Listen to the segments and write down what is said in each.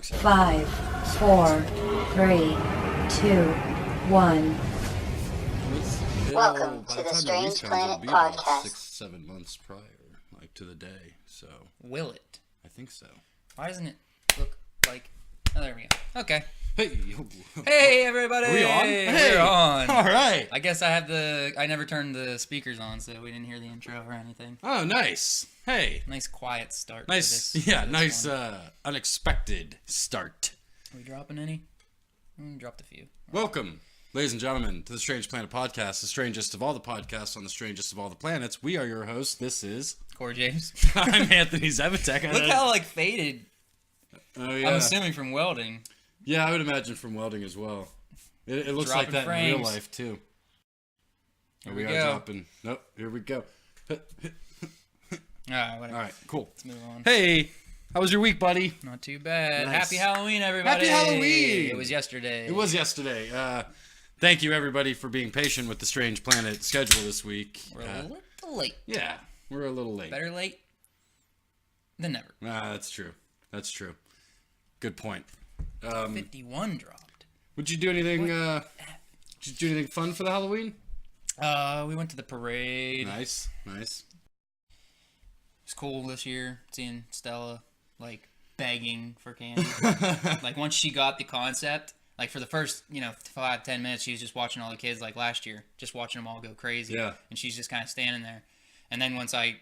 5, 4, 3, 2, 1. Welcome to the Strange Planet Podcast. 6-7 months prior, like to the day. So Will it? I think so. Why doesn't it look like... Oh, there we go. Okay. Hey, Hey, everybody! are we on? Hey, We're on. All right. I guess I never turned the speakers on, so we didn't hear the intro or anything. Oh, nice. Hey, Nice quiet start. nice. To this, Yeah, to this nice. one. Unexpected start. Are we dropping any? Dropped a few. Welcome, ladies and gentlemen, to the Strange Planet Podcast, the strangest of all the podcasts on the strangest of all the planets. We are your hosts. This is Corey James. I'm Anthony Zevitek. Look how faded. Oh yeah. I'm assuming from welding. Yeah, I would imagine from welding as well. It looks like Dropping that in real frames. life too. Here we we are go. dropping. Nope. Here we go. Alright, whatever. All right. Cool. Let's move on. Hey, how was your week, buddy? Not too bad. Nice. Happy Halloween, everybody. Happy Halloween. It was yesterday. It was yesterday. Thank you, everybody, for being patient with the Strange Planet schedule this week. We're a little late. Yeah, we're a little late. Better late than never. That's true. That's true. Good point. 51 dropped. Would you do anything? Did you do anything fun for the Halloween? We went to the parade. Nice, nice. It was cool this year seeing Stella like begging for candy. Like once she got the concept, like for the first 5-10 minutes, she was just watching all the kids like last year, just watching them all go crazy. Yeah. And she's just kind of standing there. And then once I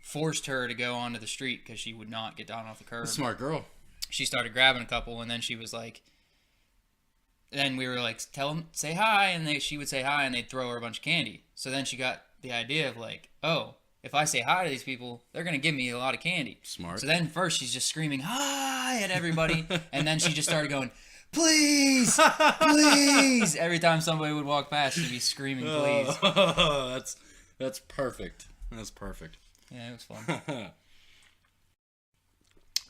forced her to go onto the street because she would not get down off the curb, Smart girl. she started grabbing a couple, and then she was like. Then we were like, say hi, and she would say hi, and they'd throw her a bunch of candy. So then she got the idea of like, oh, if I say hi to these people, they're gonna give me a lot of candy. Smart. So then first she's just screaming hi at everybody, and then she just started going, please, please. Every time somebody would walk past, she'd be screaming, please. Oh, that's perfect. That's perfect. Yeah, it was fun.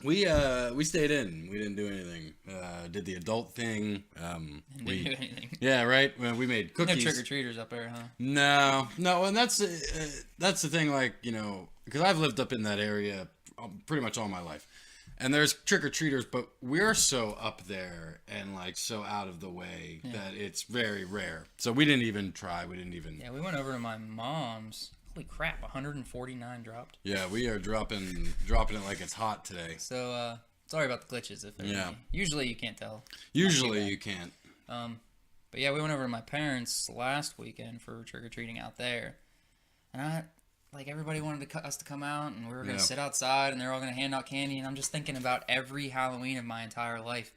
We stayed in. We didn't do anything. Did the adult thing. Didn't do anything. Yeah, right. Well, we made No cookies. trick or treaters up there, huh? No, and that's the thing. Like because I've lived up in that area pretty much all my life, and there's trick or treaters, but we're so up there and like so out of the way that it's very rare. So we didn't even try. We didn't even. Yeah, we went over to my mom's. Holy crap! 149 dropped. Yeah, we are dropping it like it's hot today. So, sorry about the glitches. If there's any. Usually you can't tell. Usually you can't. But yeah, we went over to my parents last weekend for trick-or-treating out there. And everybody wanted us to come out, and we were going to sit outside, and they were all going to hand out candy. And I'm just thinking about every Halloween of my entire life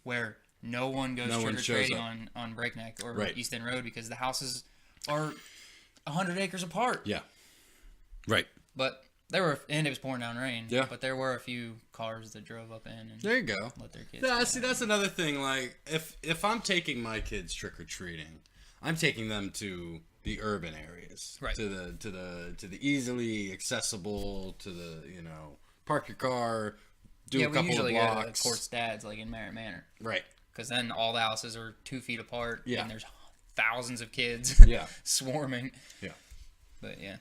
where no one goes trick-or-treating on Breakneck or East End Road because the houses are 100 acres apart. Yeah. Right. But it was pouring down rain. Yeah. But there were a few cars that drove up in and There you go. let their kids. Yeah, go see, down. that's another thing. Like, if I'm taking my kids trick or treating, I'm taking them to the urban areas, Right. To the easily accessible, to the park your car, do a we couple of usually go to blocks, Court's dad's like in Merritt Manor. right? Because then all the houses are 2 feet apart. Yeah. And there's thousands of kids. Yeah. Swarming. Yeah. But yeah.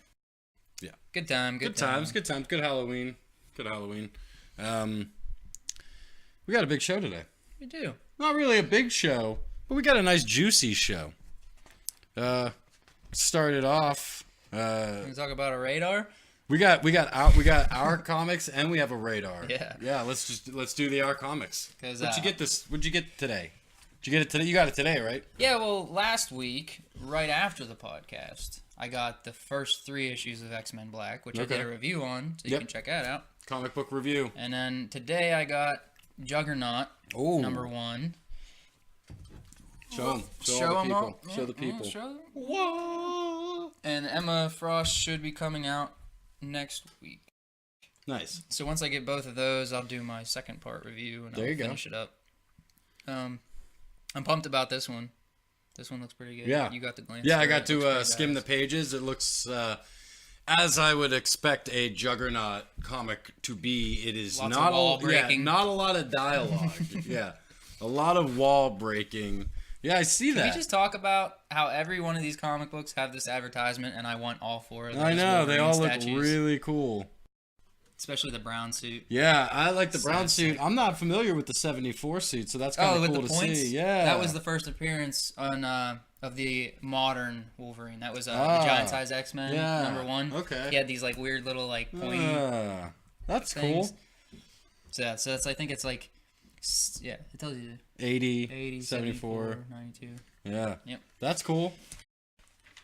Yeah. Good time. Good times. Good Halloween. Good Halloween. We got a big show today. We do. Not really a big show, but we got a nice juicy show. Started off. Can we talk about a radar? We got our comics and we have a radar. Yeah. Yeah. Let's do the our comics. 'Cause, What'd you get this? What'd you get today? Did you get it today? You got it today, right? Yeah, well, last week, right after the podcast, I got the first 3 issues of X-Men Black, which I did a review on, so you can check that out. Comic book review. And then today I got Juggernaut, Ooh. number 1. Show them. Show all the 'em people. up. Show the Yeah, people. show 'em. Whoa. And Emma Frost should be coming out next week. Nice. So once I get both of those, I'll do my second part review and There I'll you go. finish it up. I'm pumped about this one. This one looks pretty good. Yeah. You got the glance. Yeah, I through got it. It looks to pretty skim the badass. pages. It looks as I would expect a Juggernaut comic to be. It is Lots of not wall a, yeah, breaking. not a lot of dialogue. Yeah, a lot of wall breaking. Yeah, I see Can that. we just talk about how every one of these comic books have this advertisement, and I want all 4 of those I know they Wolverine all look statues. really cool. especially the brown suit. Yeah, I like the brown That's suit. sick. I'm not familiar with the 74 suit, so that's kind Oh, of with cool the to points. see. Yeah, that was the first appearance on of the modern Wolverine. That was the Giant Size X-Men yeah. #1. Okay. He had these like weird little like pointy that's things. cool. So that's I think it's like it tells you 80, 80, 74. 92. Yeah. Yep. That's cool.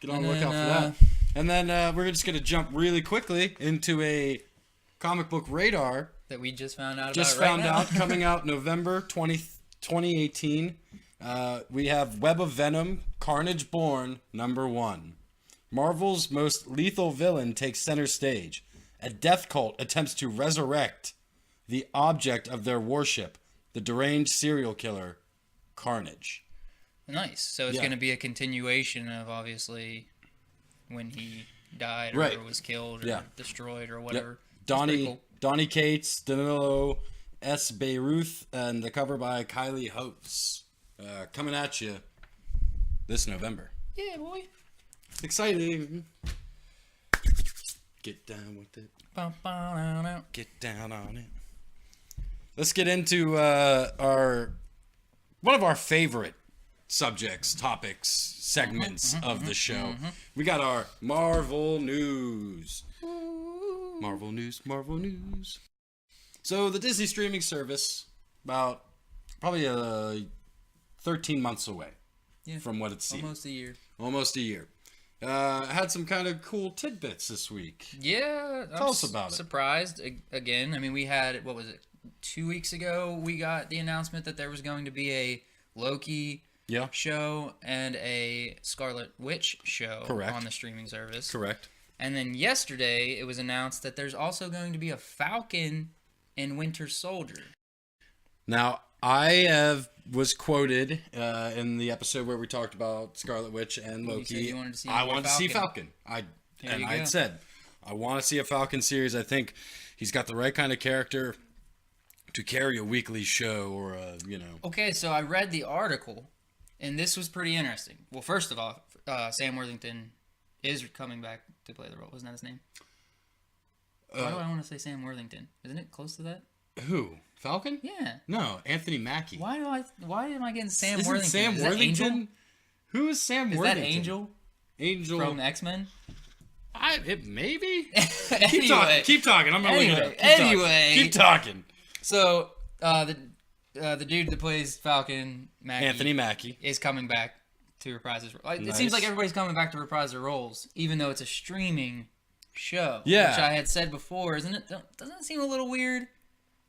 Get on And the lookout then, for that. And then we're just going to jump really quickly into a comic book radar. That we just found out Just about found right now. out, coming out November 2018. We have Web of Venom, Carnage Born, #1. Marvel's most lethal villain takes center stage. A death cult attempts to resurrect the object of their worship, the deranged serial killer, Carnage. Nice. So it's Yeah. going to be a continuation of obviously when he died or Right. was killed or Yeah. destroyed or whatever. Yep. That's pretty Donnie, cool. Donnie Cates, Danilo S. Beyruth, and the cover by Kylie Hopes. Coming at you this November. Yeah, boy. Exciting. Get down with it. Ba-ba-da-da. Get down on it. Let's get into one of our favorite subjects, topics, segments of the show. We got our Marvel News. Marvel News. So the Disney streaming service, about probably 13 months away from what it seems. Almost a year. Had some kind of cool tidbits this week. Yeah. Tell us about it. Surprised again. I mean, we had, 2 weeks ago, we got the announcement that there was going to be a Loki show and a Scarlet Witch show on the streaming service. Correct. And then yesterday, it was announced that there's also going to be a Falcon and Winter Soldier. Now, I was quoted in the episode where we talked about Scarlet Witch and Loki. You said you wanted to see I more wanted to see Falcon. I had said I want to see a Falcon series. I think he's got the right kind of character to carry a weekly show or Okay, so I read the article, and this was pretty interesting. Well, first of all, Sam Worthington is coming back to play the role. Wasn't that his name? Why do I want to say Sam Worthington? Isn't it close to that? Who? Falcon? Yeah. No, Anthony Mackie. Why am I getting Sam Isn't Worthington? Sam Is that Worthington? Angel? Who is Sam Is Worthington? that Angel Angel from X-Men? Maybe. Anyway. Keep talking. I'm gonna look it up. Anyway. Keep talking. So the dude that plays Falcon, Mackie, Anthony Mackie. is coming back to reprise his role. It Nice. seems like everybody's coming back to reprise their roles, even though it's a streaming show. Yeah. Which I had said before, doesn't it seem a little weird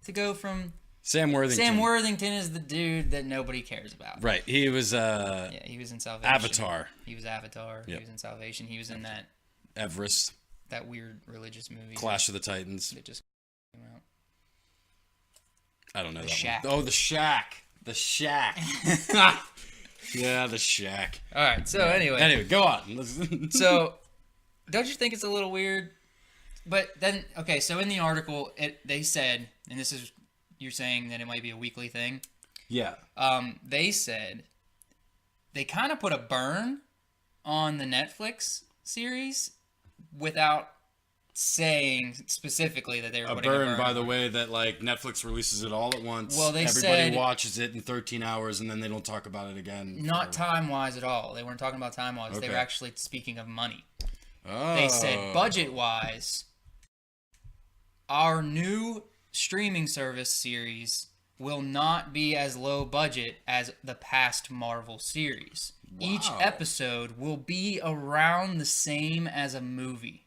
to go from Sam Worthington. Sam Worthington is the dude that nobody cares about. Right. He was Yeah, he was in Salvation. Avatar. He was Avatar. Yep. He was in Salvation. He was in Everest. that weird religious movie Clash of the Titans. that just came out. I don't know that Shack. one. Oh, the Shack. The Shack. Yeah, the Shack. All right. So Anyway, go on. So, don't you think it's a little weird? But then, okay, so in the article, they said, and this is, you're saying that it might be a weekly thing. Yeah. They said they kind of put a burn on the Netflix series without saying specifically that they were A putting burn, a burn. by the way, that like Netflix releases it all at once. Well, they everybody said- watches it in 13 hours and then they don't talk about it again. Not time-wise at all. They weren't talking about time-wise. They were Okay. actually speaking of money. Oh. They said budget-wise, our new streaming service series will not be as low budget as the past Marvel series. Each Wow. episode will be around the same as a movie.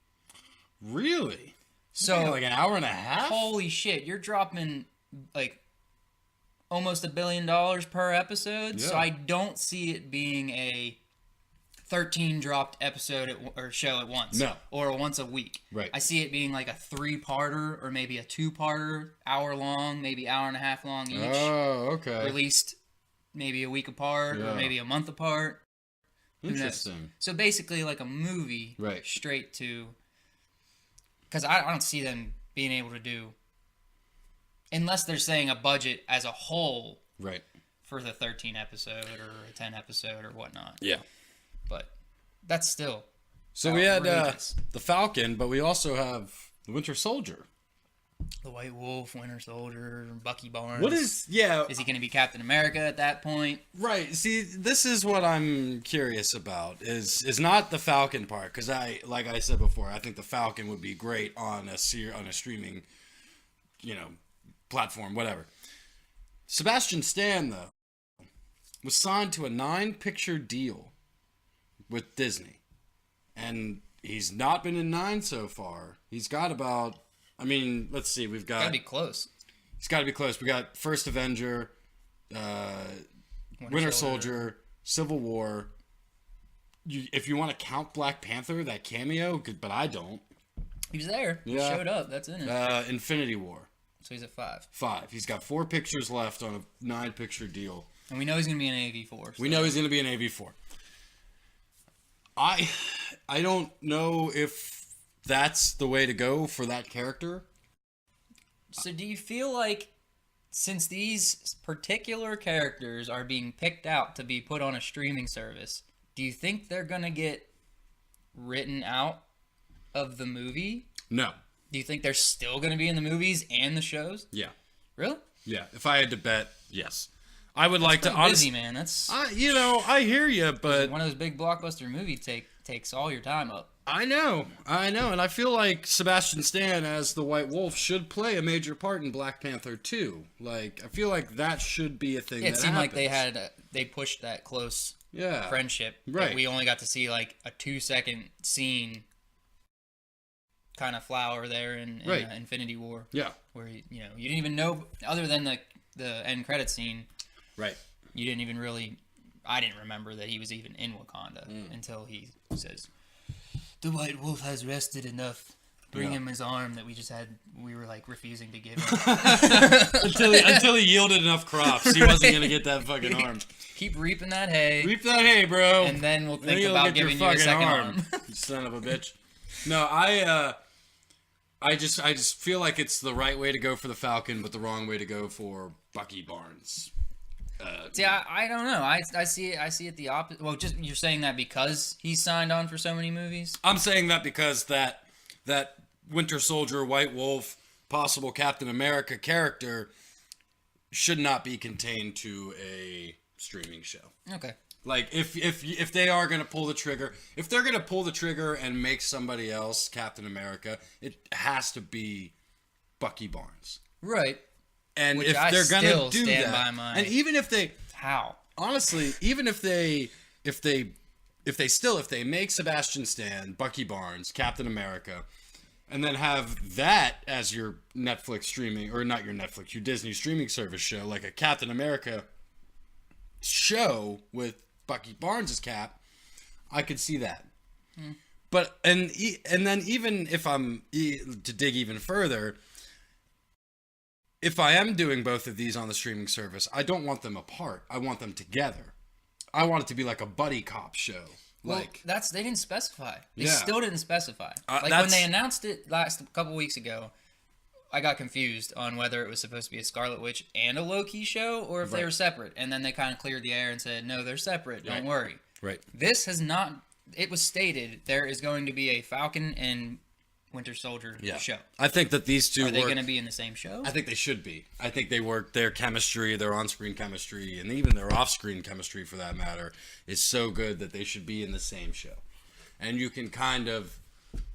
Really? So like an hour and a half? holy shit, you're dropping like almost $1 billion per episode. So Yeah. I don't see it being a 13 dropped episode or show at once. No. Or once a week. Right. I see it being like a 3-parter or maybe a 2-parter, hour long, maybe hour and a half long each. Oh, okay. Released maybe a week apart Yeah. or maybe a month apart. Who knows? Interesting. So basically like a movie Right. straight to... Because I don't see them being able to do... Unless they're saying a budget as a whole Right. for the 13 episode or a 10 episode or whatnot. Yeah. But that's still... So we had outrageous. the Falcon, but we also have the Winter Soldier. The White Wolf, Winter Soldier, Bucky Barnes. What is yeah? Is he going to be Captain America at that point? Right. See, this is what I'm curious about. Is not the Falcon part, because like I said before, I think the Falcon would be great on a streaming, platform, whatever. Sebastian Stan though was signed to a 9-picture deal with Disney, and he's not been in 9 so far. He's got about. I mean, let's see. We've got. Gotta be close. It's got to be close. We got First Avenger, Winter Soldier, Civil War. If you want to count Black Panther, that cameo, but I don't. He was there. Yeah. He showed up. That's in it. Infinity War. So he's at 5. 5. He's got 4 pictures left on a 9-picture deal. And we know he's going to be in AV4. So. We know he's going to be in AV4. I don't know if that's the way to go for that character. So do you feel like, since these particular characters are being picked out to be put on a streaming service, do you think they're going to get written out of the movie? No. Do you think they're still going to be in the movies and the shows? Yeah. Really? Yeah. If I had to bet, yes. I would like to honestly, busy, man. That's I hear you, but one of those big blockbuster movies takes all your time up. I know, and I feel like Sebastian Stan as the White Wolf should play a major part in Black Panther 2. Like, I feel like that should be a thing. It seemed like they pushed that close friendship. Right. We only got to see like a 2-second scene, kind of flower there in Infinity War. Yeah. Where you didn't even know, other than the end credit scene. Right. You didn't even really. I didn't remember that he was even in Wakanda until he says, "The White Wolf has rested enough. Bring him his arm that we were like refusing to give him." until he yielded enough crops, he wasn't gonna get that fucking arm. Keep reaping that hay. Reap that hay, bro. And then we'll think about giving you a second arm. You son of a bitch. No, I just feel like it's the right way to go for the Falcon, but the wrong way to go for Bucky Barnes. See, I don't know. I see it the opposite. Well, just you're saying that because he's signed on for so many movies? I'm saying that because that Winter Soldier, White Wolf, possible Captain America character should not be contained to a streaming show. Okay. Like if they are going to pull the trigger, if they're going to pull the trigger and make somebody else Captain America, it has to be Bucky Barnes. Right. And which if they're going to do that, and even if they honestly, even if they make Sebastian Stan, Bucky Barnes, Captain America, and then have that as your Netflix streaming, or not your Netflix, your Disney streaming service show, like a Captain America show with Bucky Barnes' Cap, I could see that. But and then even if I'm to dig even further, if I am doing both of these on the streaming service, I don't want them apart. I want them together. I want it to be like a buddy cop show. Well, like they didn't specify. They Yeah. still didn't specify. Like when they announced it a couple weeks ago, I got confused on whether it was supposed to be a Scarlet Witch and a Loki show, or if they were separate. And then they kind of cleared the air and said, no, they're separate. Don't worry. Right. This has not. It was stated there is going to be a Falcon and Winter Soldier show. I think that these two are they going to be in the same show? I think they should be. I think they work their chemistry, their on-screen chemistry, and even their off-screen chemistry for that matter is so good that they should be in the same show. And you can kind of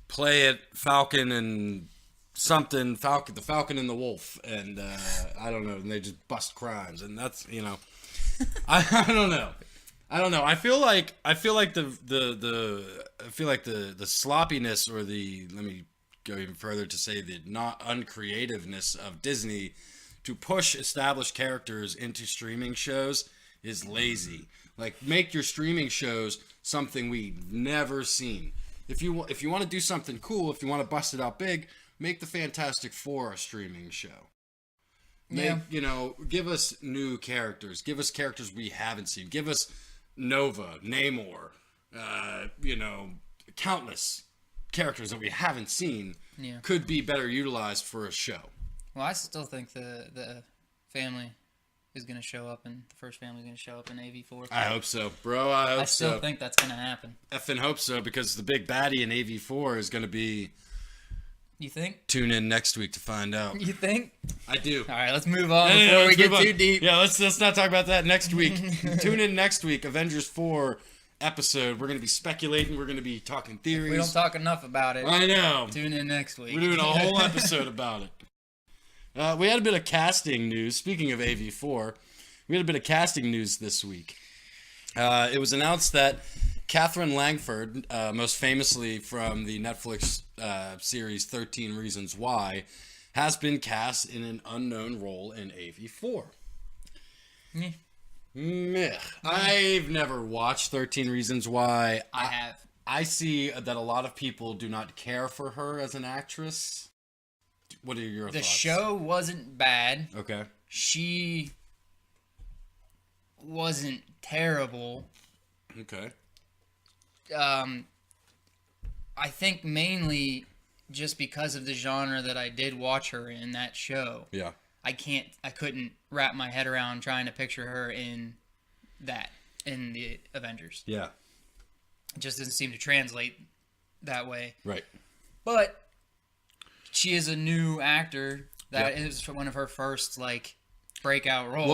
play it Falcon and something, the Falcon and the Wolf, and I don't know, and they just bust crimes, and that's I don't know. I feel like the sloppiness, or let me go even further to say the not uncreativeness of Disney to push established characters into streaming shows is lazy. Like, make your streaming shows something we've never seen. If you want to do something cool, if you want to bust it out big, make the Fantastic Four a streaming show. Give us new characters. Give us characters we haven't seen. Give us Nova, Namor, countless characters that we haven't seen could be better utilized for a show. Well, I still think the family is going to show up, and the first family is going to show up in AV4. I hope so, bro. I still think that's going to happen. Effing hope so, because the big baddie in AV4 is going to be You think? Tune in next week to find out. You think? I do. All right, let's move on Yeah, before we let's get move on. too deep. Yeah, let's not talk about that next week. Tune in next week, Avengers 4 episode. We're going to be speculating. We're going to be talking theories. We don't talk enough about it. I know. Tune in next week. We're doing a whole episode about it. We had a bit of casting news. Speaking of AV4, we had a bit of casting news this week. It was announced that Catherine Langford, most famously from the Netflix series 13 Reasons Why, has been cast in an unknown role in AV4. Yeah. Meh. I've never watched 13 Reasons Why. I have. I see that a lot of people do not care for her as an actress. What are your thoughts? The show wasn't bad. Okay. She wasn't terrible. Okay. I think mainly just because of the genre that I did watch her in that show. Yeah. I couldn't wrap my head around trying to picture her in the Avengers. Yeah. It just doesn't seem to translate that way. Right. But she is a new actor. That Yeah. is one of her first, breakout roles.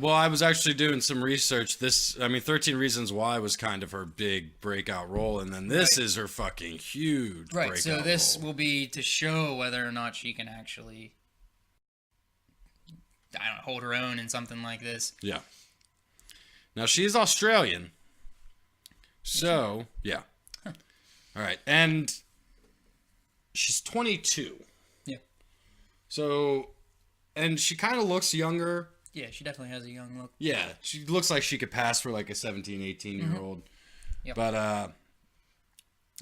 Well, I was actually doing some research. 13 Reasons Why was kind of her big breakout role, and then this is her fucking huge breakout so this role. will be to show whether or not she can actually, hold her own in something like this. Yeah. Now, she's Australian. So, yeah. Huh. All right. And she's 22. Yeah. So, and she kind of looks younger. Yeah, she definitely has a young look. Yeah. She looks like she could pass for like a 17, 18-year-old. Yep. But, I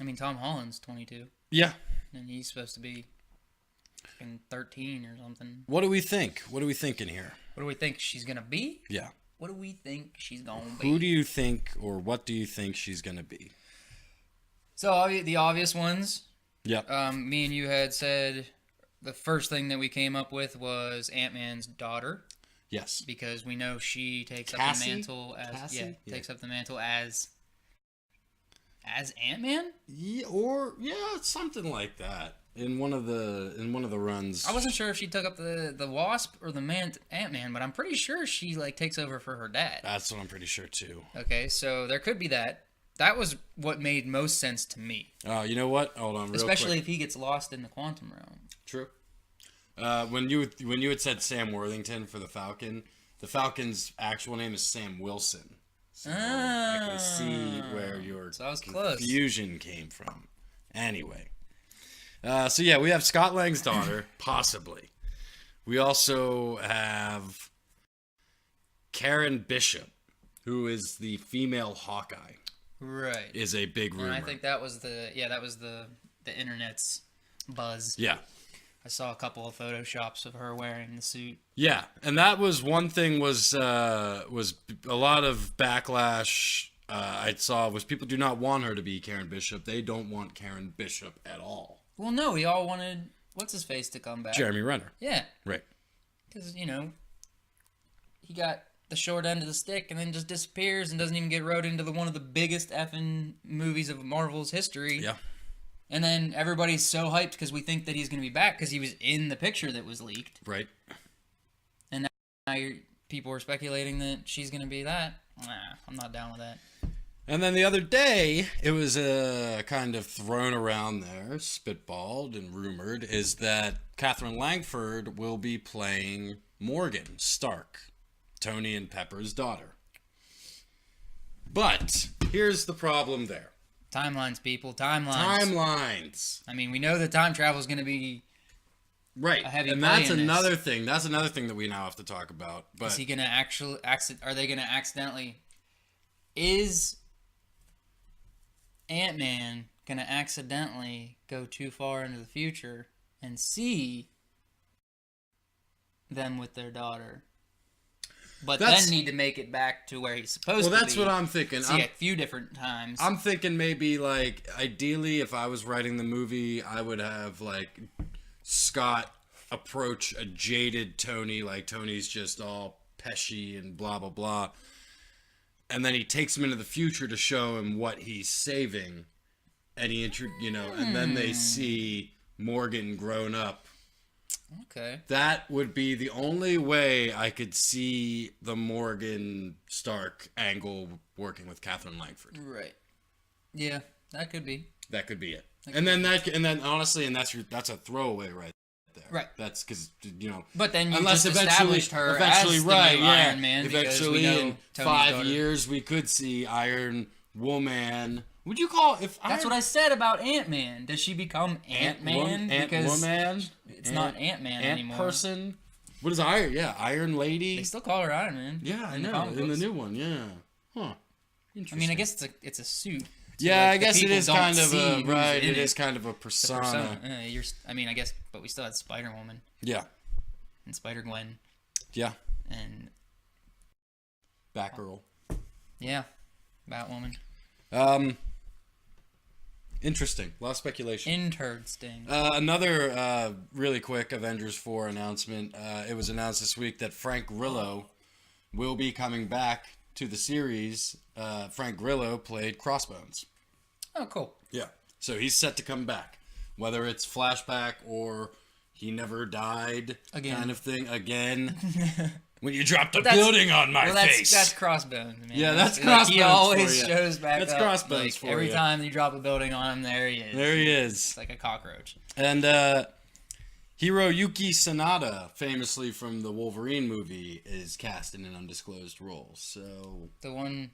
mean, Tom Holland's 22, yeah. and he's supposed to be fucking 13 or something. What do we think? What are we thinking here? What do we think she's gonna be? Yeah. What do we think she's gonna be? Who do you think, or what do you think she's going to be? So, the obvious ones. Yep. Me and you had said the first thing that we came up with was Ant-Man's daughter, Yes. because we know she takes Cassie? up the mantle as Cassie? Yeah. takes up the mantle as Ant-Man. Yeah, something like that. In one of the runs. I wasn't sure if she took up the Wasp or the Ant-Man, but I'm pretty sure she takes over for her dad. That's what I'm pretty sure too. Okay, so there could be that. That was what made most sense to me, Oh, you know what? Hold on, real especially quick. if he gets lost in the quantum realm. True. When you had said Sam Worthington for the Falcon's actual name is Sam Wilson. So I can see where your So I was close. confusion came from. Anyway. So yeah, we have Scott Lang's daughter, possibly. We also have Karen Bishop, who is the female Hawkeye, Right. is a big rumor. And I think that was the internet's buzz. Yeah. I saw a couple of photoshops of her wearing the suit. Yeah, and that was one thing was a lot of backlash I saw was people do not want her to be Karen Bishop. They don't want Karen Bishop at all. Well, no, we all wanted what's his face to come back. Jeremy Renner. Yeah, Right. because he got the short end of the stick and then just disappears and doesn't even get wrote into one of the biggest effing movies of Marvel's history. Yeah. And then everybody's so hyped because we think that he's going to be back because he was in the picture that was leaked. Right. And now people are speculating that she's going to be that. Nah, I'm not down with that. And then the other day, it was kind of thrown around there, spitballed and rumored, is that Catherine Langford will be playing Morgan Stark, Tony and Pepper's daughter. But here's the problem there. Timelines, people. Timelines. Timelines. I mean, we know that time travel is going to be... Right. A heavy And play that's in this. another thing. That's another thing that we now have to talk about. But Is he going to are they going to accidentally... Is Ant-Man going to accidentally go too far into the future and see them with their daughter? But That's- then need to make it back to where he's supposed well, to be. that's what I'm thinking. See, a few different times. I'm thinking maybe like ideally if I was writing the movie, I would have like Scott approach a jaded Tony, like Tony's just all peshy and blah blah blah. And then he takes him into the future to show him what he's saving. And he and then they see Morgan grown up. Okay. That would be the only way I could see the Morgan Stark angle working with Catherine Langford. Right. Yeah, that could be. That could be it. And then honestly, that's a throwaway right there. Right. That's because But then you unless just eventually, established her eventually, as the right? new Yeah. Iron Man Eventually, because we know in Tony's 5 daughter. years, we could see Iron Woman. Would you call if That's what I said about Ant-Man. Does she become Ant-Man? Because Ant-Woman? it's not Ant-Man Ant anymore. person. What is Iron? Yeah, Iron Lady. They still call her Iron Man. Yeah, I in the know. comic In the books. new one, yeah. Huh. I Interesting. mean, I guess it's a suit. So, Yeah, like, I the guess it people is don't kind of see a who's right. in It is kind of a persona. persona. I mean, I guess, but we still had Spider-Woman Yeah, and Spider-Gwen yeah. and Batgirl. yeah, Batwoman. Interesting. A lot of speculation. Interd Sting. Another really quick Avengers 4 announcement. It was announced this week that Frank Grillo will be coming back to the series. Frank Grillo played Crossbones. Oh, cool. Yeah. So he's set to come back. Whether it's flashback or he never died Again. kind of thing. Again. When you dropped a that's- building on my Well, face. that's Crossbones, man. Yeah, that's Like, Crossbones he always for ya. shows back That's up. Crossbones like, for every ya. time you drop a building on him, there he is. There he is. It's like a cockroach. And Hiroyuki Sanada, famously from the Wolverine movie, is cast in an undisclosed role. So The one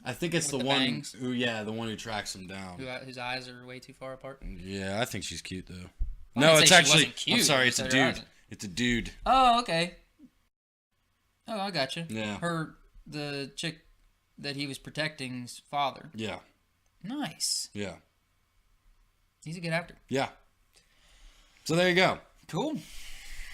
I think it's the With the one bangs? the one who tracks him down. whose eyes are way too far apart. Yeah, I think she's cute though. I No, didn't it's say she actually wasn't cute. I'm sorry, I it's a said her dude. eyes- It's a dude. Oh, okay. Oh, I got you. Yeah. The chick that he was protecting's father. Yeah. Nice. Yeah. He's a good actor. Yeah. So there you go. Cool.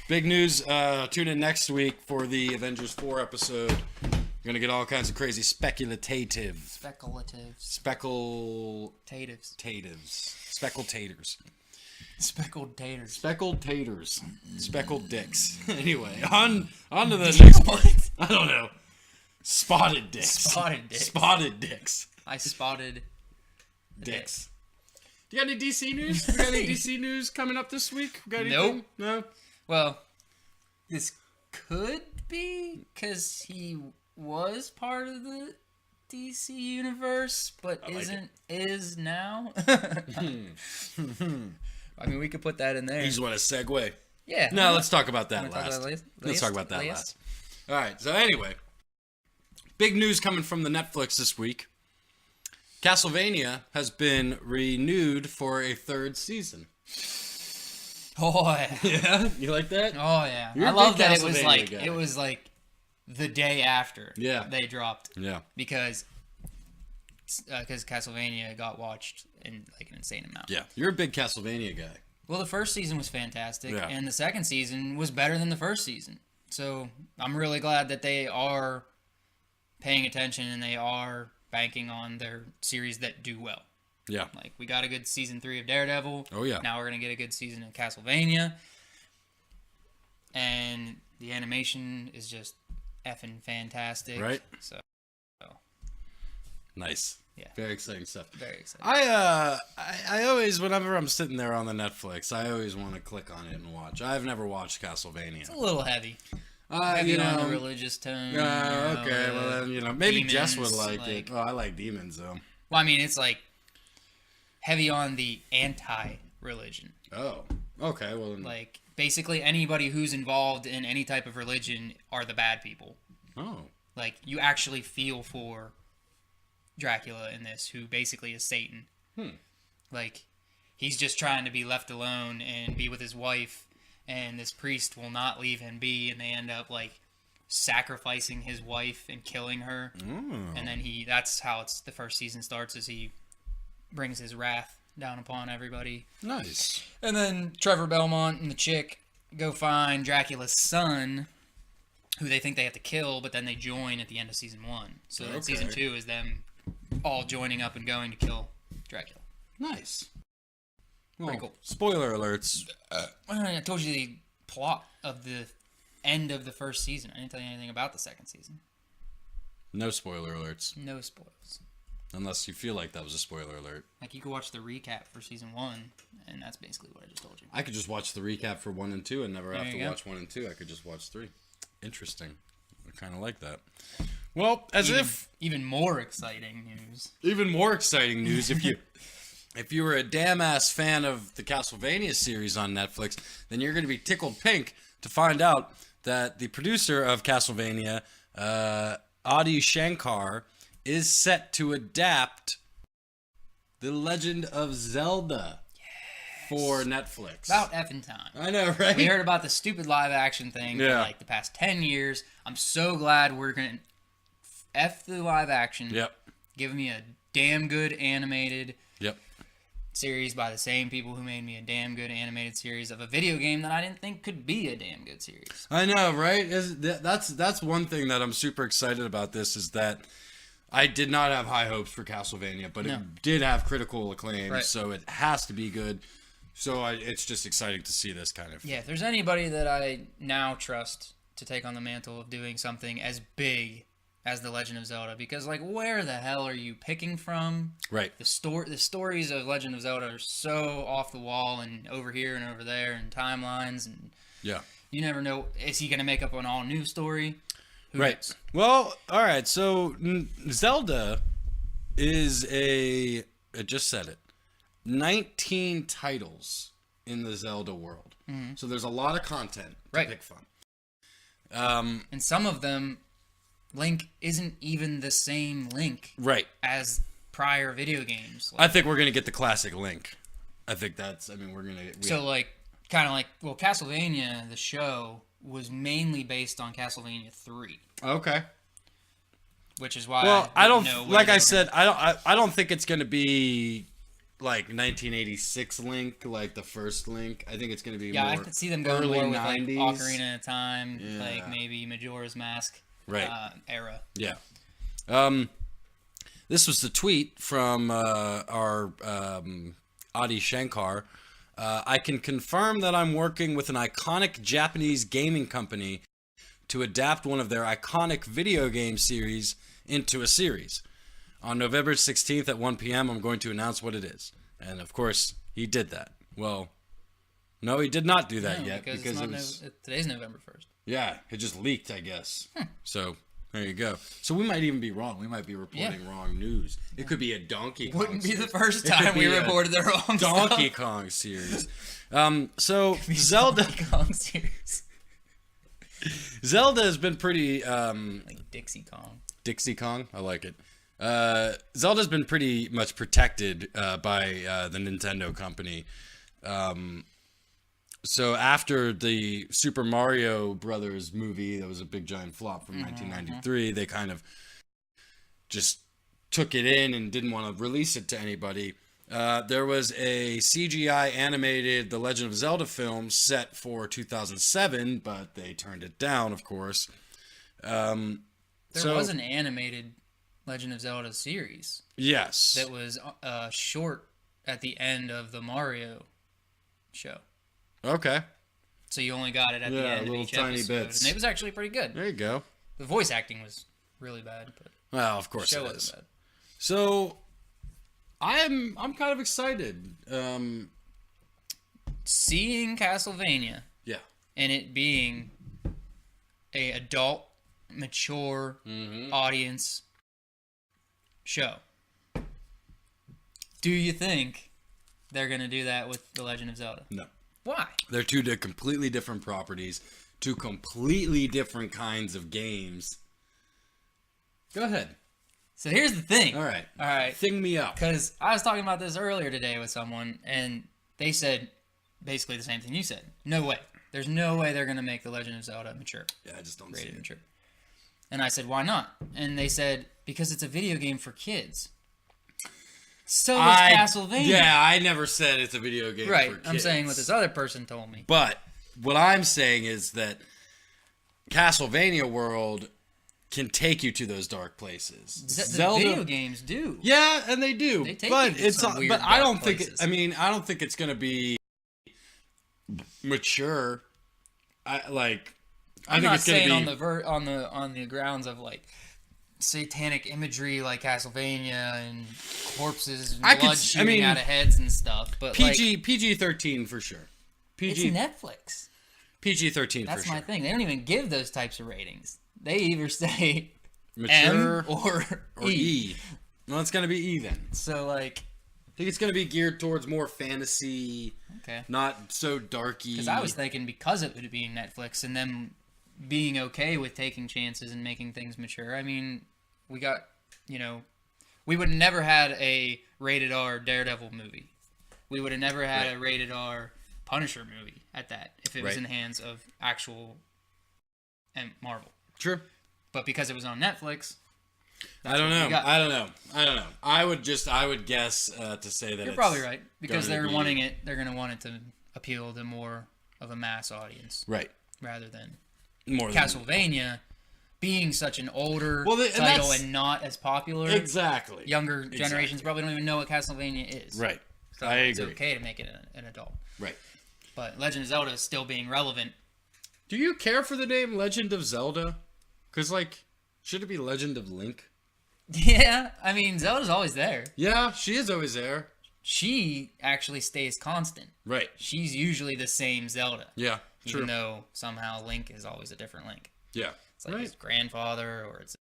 Big news. Tune in next week for the Avengers 4 episode. You're going to get all kinds of crazy speculative. Speculative. Spectatatives. Taters. Spectators. Speckled taters. Speckled taters. Speckled dicks. Anyway, on to the next part. I don't know. Spotted dicks. Spotted dicks. Spotted dicks. I spotted the Dicks. Do you got any DC news? We got any DC news coming up this week? We got anything? Nope. No? Well, this could be because he was part of the DC universe, but like is now. I mean, we could put that in there. You just want to segue? Yeah. No, let's talk about that Wanna talk last. about Let's talk about that last? last. All right. So anyway, big news coming from the Netflix this week. Castlevania has been renewed for a 3rd season. Oh yeah. Yeah, you like that? Oh yeah. You're I a love big that Castlevania it was guy. like the day after Yeah. they dropped Yeah. because Castlevania got watched in like an insane amount. Yeah. You're a big Castlevania guy. Well, the first season was fantastic, Yeah. and the second season was better than the first season. So I'm really glad that they are paying attention and they are banking on their series that do well. Yeah. Like, we got a good season 3 of Daredevil. Oh, yeah. Now we're going to get a good season of Castlevania. And the animation is just effing fantastic. Right. So, Nice. Yeah. Very exciting stuff. very excited. I always, whenever I'm sitting there on the Netflix, I always want to click on it and watch. I've never watched Castlevania. It's a little heavy. You Heavy on know, the religious tone. okay, well then, maybe Jess would demons, like it. Oh, I like demons though. Well, I mean, it's like heavy on the anti-religion. Oh, okay, well then. Like, basically anybody who's involved in any type of religion are the bad people. Oh, Like, you actually feel for Dracula in this, who basically is Satan. Like, he's just trying to be left alone and be with his wife, and this priest will not leave him be, and they end up, like, sacrificing his wife and killing her. And then that's how the first season starts, is he brings his wrath down upon everybody. nice. And then Trevor Belmont and the chick go find Dracula's son, who they think they have to kill, but then they join at the end of season 1. So then season Okay. 2 is them all joining up and going to kill Dracula. Nice. Pretty Well, cool. Spoiler alerts. I told you the plot of the end of the first season. I didn't tell you anything about the second season. No spoiler alerts. No spoils. Unless you feel like that was a spoiler alert. Like, you could watch the recap for season 1, and that's basically what I just told you. I could just watch the recap for 1 and 2 and never have There to you go. watch 1 and 2. I could just watch 3. Interesting. I kind of like that. Well, Even more exciting news. even more exciting news, if you were a damn ass fan of the Castlevania series on Netflix, then you're going to be tickled pink to find out that the producer of Castlevania, Adi Shankar, is set to adapt The Legend of Zelda for Netflix. About effing time. I know, right? We heard about the stupid live action thing for Yeah. like the past 10 years. I'm so glad we're going to F the live action. Yep. Give me a damn good animated Yep. series by the same people who made me a damn good animated series of a video game that I didn't think could be a damn good series. I know, right? That's one thing that I'm super excited about this is that I did not have high hopes for Castlevania, but No. it did have critical acclaim, Right. so it has to be good. So it's just exciting to see this kind of. Yeah, if there's anybody that I now trust to take on the mantle of doing something as big as The Legend of Zelda, because like, where the hell are you picking from? Right. The stories of Legend of Zelda are so off the wall and over here and over there and timelines, and Yeah. you never know, is he going to make up an all new story? Who Right. knows? Well, all right. So Zelda is I just said it, 19 titles in the Zelda world. So there's a lot of content to Right. pick from. And some of them, Link isn't even the same Link Right. as prior video games. I think we're gonna get the classic Link. I think that's. I mean, we're gonna. So, like, kind of like, well, Castlevania, the show, was mainly based on Castlevania 3, Okay. which is why. Well, I don't. know where Like they I were said, I don't think it's gonna be like 1986 Link, like the first Link. I think it's gonna be yeah, I more could see them going early more with 90s. like Ocarina of Time, Yeah. like maybe Majora's Mask Right. era. Yeah. This was the tweet from our Adi Shankar. I can confirm that I'm working with an iconic Japanese gaming company to adapt one of their iconic video game series into a series. On November 16th at 1 p.m., I'm going to announce what it is. And of course, he did that. Well, no, he did not do that No, yet because because it's it not was. today's November 1st. Yeah, it just leaked, I guess. So there you go. So we might even be wrong. We might be reporting wrong news. It could be a Donkey Kong. Wouldn't be the series. first It could time we be a reported the wrong Donkey stuff. Kong series. So Zelda, Donkey Kong series. Zelda has been pretty Like Dixie Kong. Dixie Kong. I like it. Zelda's been pretty much protected by the Nintendo company. So after the Super Mario Brothers movie, that was a big giant flop from 1993, they kind of just took it in and didn't want to release it to anybody. There was a CGI animated The Legend of Zelda film set for 2007, but they turned it down, of course. There was an animated Legend of Zelda series Yes. that was short at the end of the Mario show. Okay. So you only got it at the Yeah, end of little each tiny episode. bits. And it was actually pretty good. There you go. The voice acting was really bad, but Well, of the course show it is. wasn't bad. So I'm kind of excited. Seeing Castlevania Yeah. and it being a adult, mature audience show. Do you think they're going to do that with The Legend of Zelda? No. Why? They're two completely different properties, two completely different kinds of games. Go ahead. So here's the thing. All right. All right. Thing me up. Because I was talking about this earlier today with someone, and they said basically the same thing you said. No way. There's no way they're going to make The Legend of Zelda mature. Yeah, I just don't see Rated it. mature. And I said, why not? And they said, because it's a video game for kids. So is Castlevania. Yeah, I never said it's a video game Right. for kids. I'm saying what this other person told me. But what I'm saying is that Castlevania World can take you to those dark places. The video games do. Yeah, and they do. They take but you to it's some weird, but I dark don't think places. I mean, I don't think it's going to be mature. I I'm think not it's going saying to be on the grounds of like satanic imagery like Castlevania and corpses and I could- blood I shooting mean, out of heads and stuff. But PG-13 for sure. it's PG Netflix. PG-13 That's for sure. my thing. They don't even give those types of ratings. They either say Mature M or E. Well, it's gonna be E then. So like, I think it's gonna be geared towards more fantasy, okay. not so darky. Because I was thinking because it would be Netflix and them being okay with taking chances and making things mature. I mean, we got, we would have never had a rated R Daredevil movie. We would have never had Right. a rated R Punisher movie at that if it was Right. in the hands of actual Marvel. Sure. But because it was on Netflix, I don't know. we got. I don't know. I would guess to say that You're it's probably right because gonna they're be- wanting it. They're going to want it to appeal to more of a mass audience right. rather than More than Castlevania being such an older Well, and title that's- and not as popular. exactly Younger generations Exactly. probably don't even know what Castlevania is. Right. So I it's agree. okay to make it an adult. Right. But Legend of Zelda is still being relevant. Do you care for the name Legend of Zelda? Because should it be Legend of Link? Yeah, I mean, Zelda's always there. Yeah, she is always there. She actually stays constant. Right. She's usually the same Zelda. Yeah. Even True. though somehow Link is always a different Link. Yeah. It's like Right. his grandfather, or it's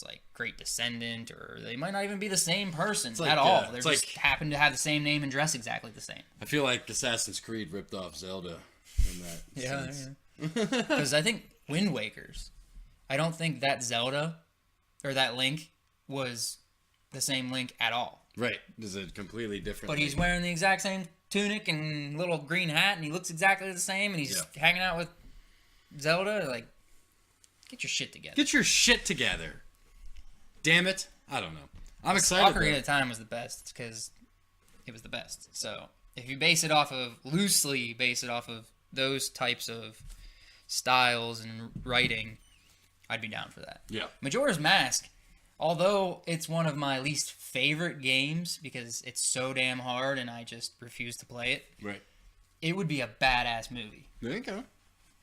like great descendant, or they might not even be the same person like, at all. They it's just like- happen to have the same name and dress exactly the same. I feel like Assassin's Creed ripped off Zelda in that sense. Because I think Wind Waker's, I don't think that Zelda or that Link was the same Link at all. Right. Is it completely different? But he's wearing the exact same tunic and little green hat, and he looks exactly the same, and he's Yeah. hanging out with Zelda. Like, get your shit together. Get your shit together. Damn it. I don't know. I'm excited. Ocarina though. of Time was the best because it was the best. So if you loosely base it off of those types of styles and writing, I'd be down for that. Yeah. Majora's Mask, although it's one of my least favorite games because it's so damn hard and I just refuse to play it, Right. it would be a badass movie. There you go.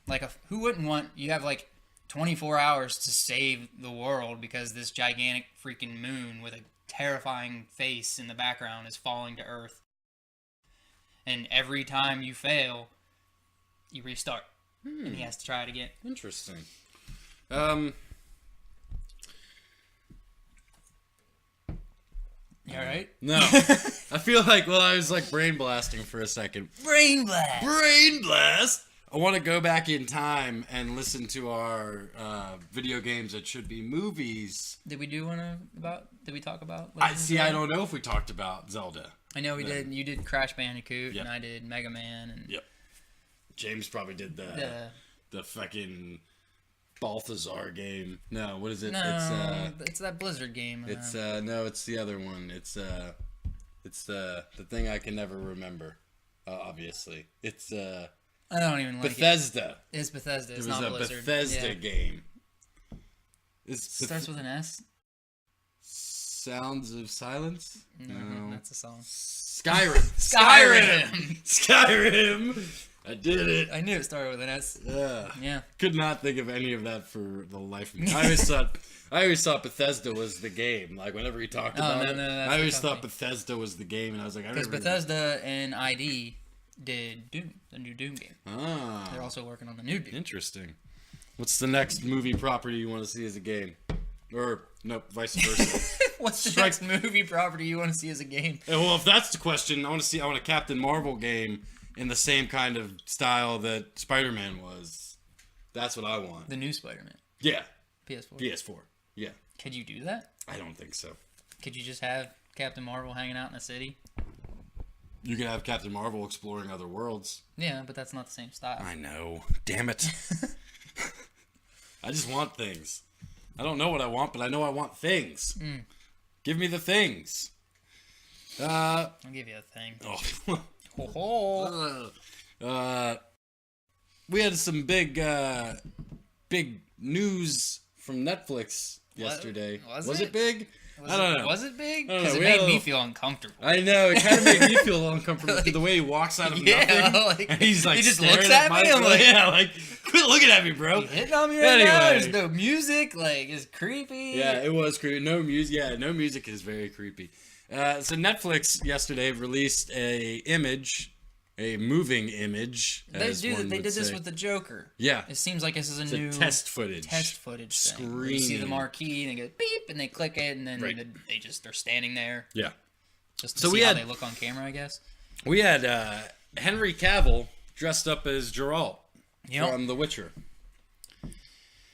Like, who wouldn't want, you have 24 hours to save the world because this gigantic freaking moon with a terrifying face in the background is falling to Earth. And every time you fail, you restart. And he has to try it again. Interesting. You alright? No. I feel like, I was brain blasting for a second. Brain blast! Brain blast! I want to go back in time and listen to our video games that should be movies. Did we talk about? I don't know if we talked about Zelda. I know we did. You did Crash Bandicoot, Yep. and I did Mega Man, and Yep. James probably did the the fucking Balthazar game. No, what is it? no, it's that Blizzard game. It's no, it's the other one. It's the thing I can never remember. Obviously, it's I don't even like it. Bethesda. It's Bethesda. It's It was not a Blizzard. Bethesda Yeah. game. Starts with an S. Sounds of Silence? No, that's a song. Skyrim. Skyrim. I did it. I knew it started with an S. Yeah. Could not think of any of that for the life of me. I always thought Bethesda was the game. Whenever he talked about it, that's I the always thought company. Bethesda was the game, and I was like, I Because never. Bethesda and ID did Doom, the new Doom game. Ah, They're also working on the new Doom. interesting. What's the next movie property you want to see as a game? Or no, vice versa. What's the Strike- next movie property you want to see as a game? Well, if that's the question, I want a Captain Marvel game in the same kind of style that Spider-Man was. That's what I want. The new Spider-Man. Yeah, PS4. PS4. Yeah, Could you do that? I don't think so. Could you just have Captain Marvel hanging out in a city? You can have Captain Marvel exploring other worlds. Yeah, but that's not the same style. I know. Damn it. I just want things. I don't know what I want, but I know I want things. Give me the things. I'll give you a thing. Oh. Ho ho. We had some big news from Netflix yesterday. Was it it? big? I don't know. Was it big? I don't Because know. it We had made a me little- feel uncomfortable. I know, it kind of made me feel a little uncomfortable the way he walks out of nothing. like, And he's like he just staring looks at me. Michael. I'm like, yeah, like quit looking at me, bro. you hitting on me right now? Anyway. There's no music. Like, it's creepy. Yeah, it was creepy. No music. Yeah, no music is very creepy. So Netflix yesterday released a moving image. They as one They would did this say. with the Joker. Yeah, It seems like this is a it's new a test footage. thing. Where you see the Screening. marquee and they go beep and they click it and then Right. they're standing there Yeah, just to So see we how had- they look on camera, I guess. we had Henry Cavill dressed up as Geralt Yep. from The Witcher.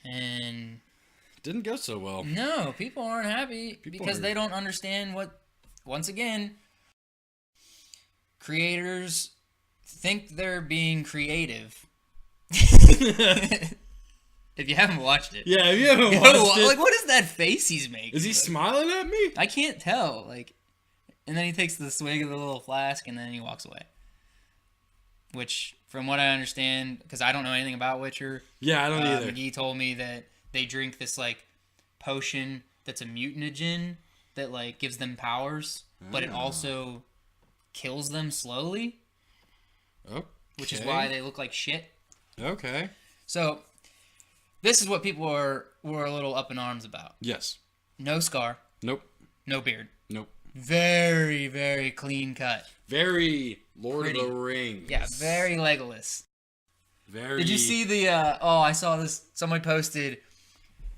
And Didn't go so well. no, people aren't happy People because are- they don't understand what. Once again, creators think they're being creative. If you haven't watched it, Yeah, if you haven't Yo, watched it, like what is that face he's making? is he smiling at me? I can't tell. Like, and then he takes the swig of the little flask and then he walks away. Which, from what I understand, because I don't know anything about Witcher, Yeah, I don't either. McGee told me that they drink this like potion that's a mutagen that like gives them powers, but it also kills them slowly, Okay. which is why they look like shit. Okay. So, this is what people were a little up in arms about. Yes. No scar, Nope. no beard. Nope. Very, very clean cut. Very Lord Pretty. of the Rings. Yeah, very Legolas. Very. Did you see the, I saw this, somebody posted,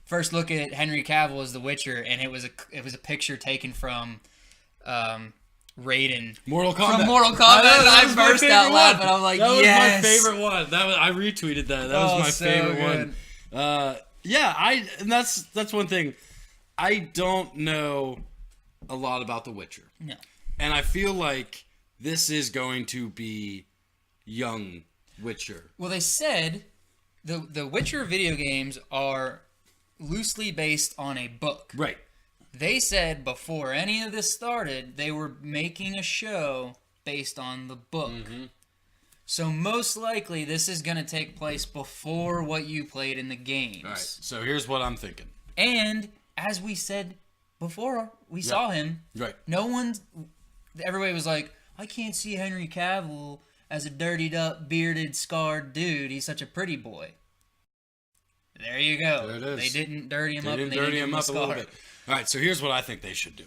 first look at Henry Cavill as The Witcher, and it was a picture taken from, Raiden. Mortal Kombat? From Mortal Kombat, that and was I my burst favorite out laughing. one. I'm like, that yes. was my favorite one. I retweeted that. That was Oh, my so favorite good. one. Yeah, and that's one thing. I don't know a lot about The Witcher. No. And I feel like this is going to be young Witcher. Well, they said the Witcher video games are loosely based on a book. Right. They said before any of this started, they were making a show based on the book. Mm-hmm. So most likely this is going to take place before what you played in the games. All right. So here's what I'm thinking. And as we said before, we saw him. Right. Everybody was like, I can't see Henry Cavill as a dirtied up, bearded, scarred dude. He's such a pretty boy. There you go. There it is. They didn't dirty him They up. didn't and they dirty didn't him give up a little scar. bit. All right, so here's what I think they should do.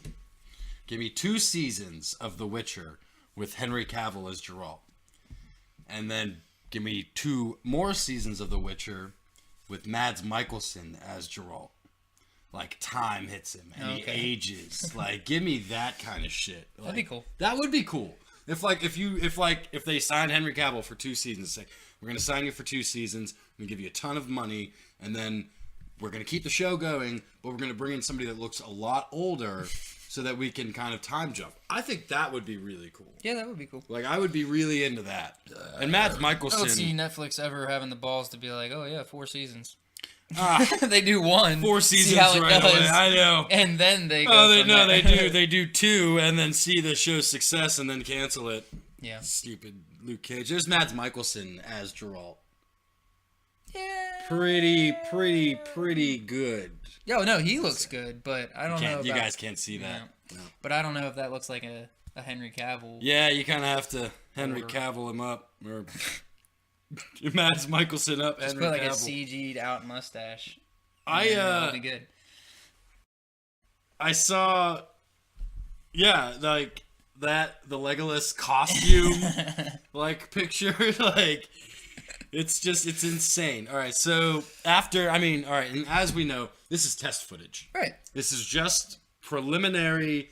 Give me 2 seasons of The Witcher with Henry Cavill as Geralt. And then give me 2 more seasons of The Witcher with Mads Mikkelsen as Geralt. Like, time hits him and Okay. he ages. Like, give me that kind of shit. Like, That'd be cool. That would be cool. If they signed Henry Cavill for 2 seasons, say, we're going to sign you for 2 seasons, we're going to give you a ton of money, and then we're going to keep the show going, but we're going to bring in somebody that looks a lot older so that we can kind of time jump. I think that would be really cool. Yeah, that would be cool. Like, I would be really into that. And Mads I don't see Mikkelsen, Netflix ever having the balls to be like, oh yeah, 4 seasons. Ah. They do 1. 4 see seasons how it right does, away. I know. and then they go. Oh, from there. they do 2 and then see the show's success and then cancel it. Yeah. Stupid Luke Cage. There's Mads Mikkelsen as Geralt. Yeah. Pretty good. Yo, no, he looks good, but I don't know. You about- guys can't see that. Yeah. No. But I don't know if that looks like a Henry Cavill. Yeah, you kind of have to Henry Or- Cavill him up, or Mads Mikkelsen up. Just Henry put like a Cavill. CG'd out mustache. I That'd be good. I saw, yeah, like that the Legolas costume like picture, like it's insane. All right, so all right, and as we know, this is test footage. Right. This is just preliminary.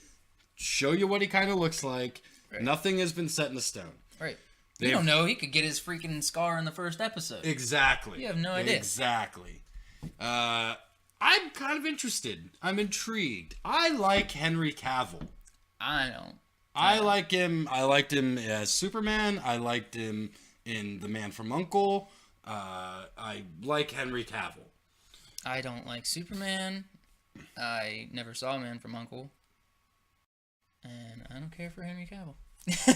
Show you what he kind of looks like. Right. Nothing has been set in the stone. Right. They've- You don't know. He could get his freaking scar in the first episode. Exactly. You have no idea. Exactly. I'm kind of interested. I'm intrigued. I like Henry Cavill. I don't. I like him. I liked him as Superman. I liked him in The Man from U.N.C.L.E. I like Henry Cavill. I don't like Superman. I never saw Man from U.N.C.L.E. And I don't care for Henry Cavill.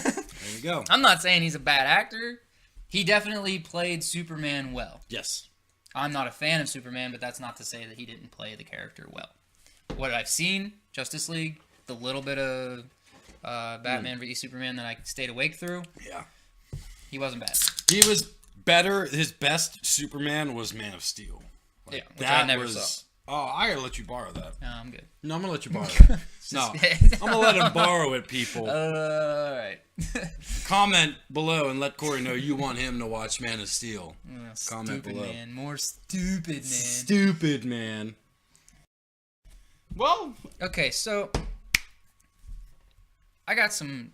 There you go. I'm not saying he's a bad actor. He definitely played Superman well. Yes. I'm not a fan of Superman, but that's not to say that he didn't play the character well. what I've seen, Justice League, the little bit of Batman v Superman that I stayed awake through, Yeah. he wasn't bad. He was better. His best Superman was Man of Steel. Yeah, which I never was. saw. Oh, I gotta let you borrow that. No, I'm good. No, I'm gonna let you borrow that. No, I'm gonna let him borrow it, people. All right. Comment below and let Corey know you want him to watch Man of Steel. Comment Stupid below. man. More stupid man. Stupid man. Well, Okay, so I got some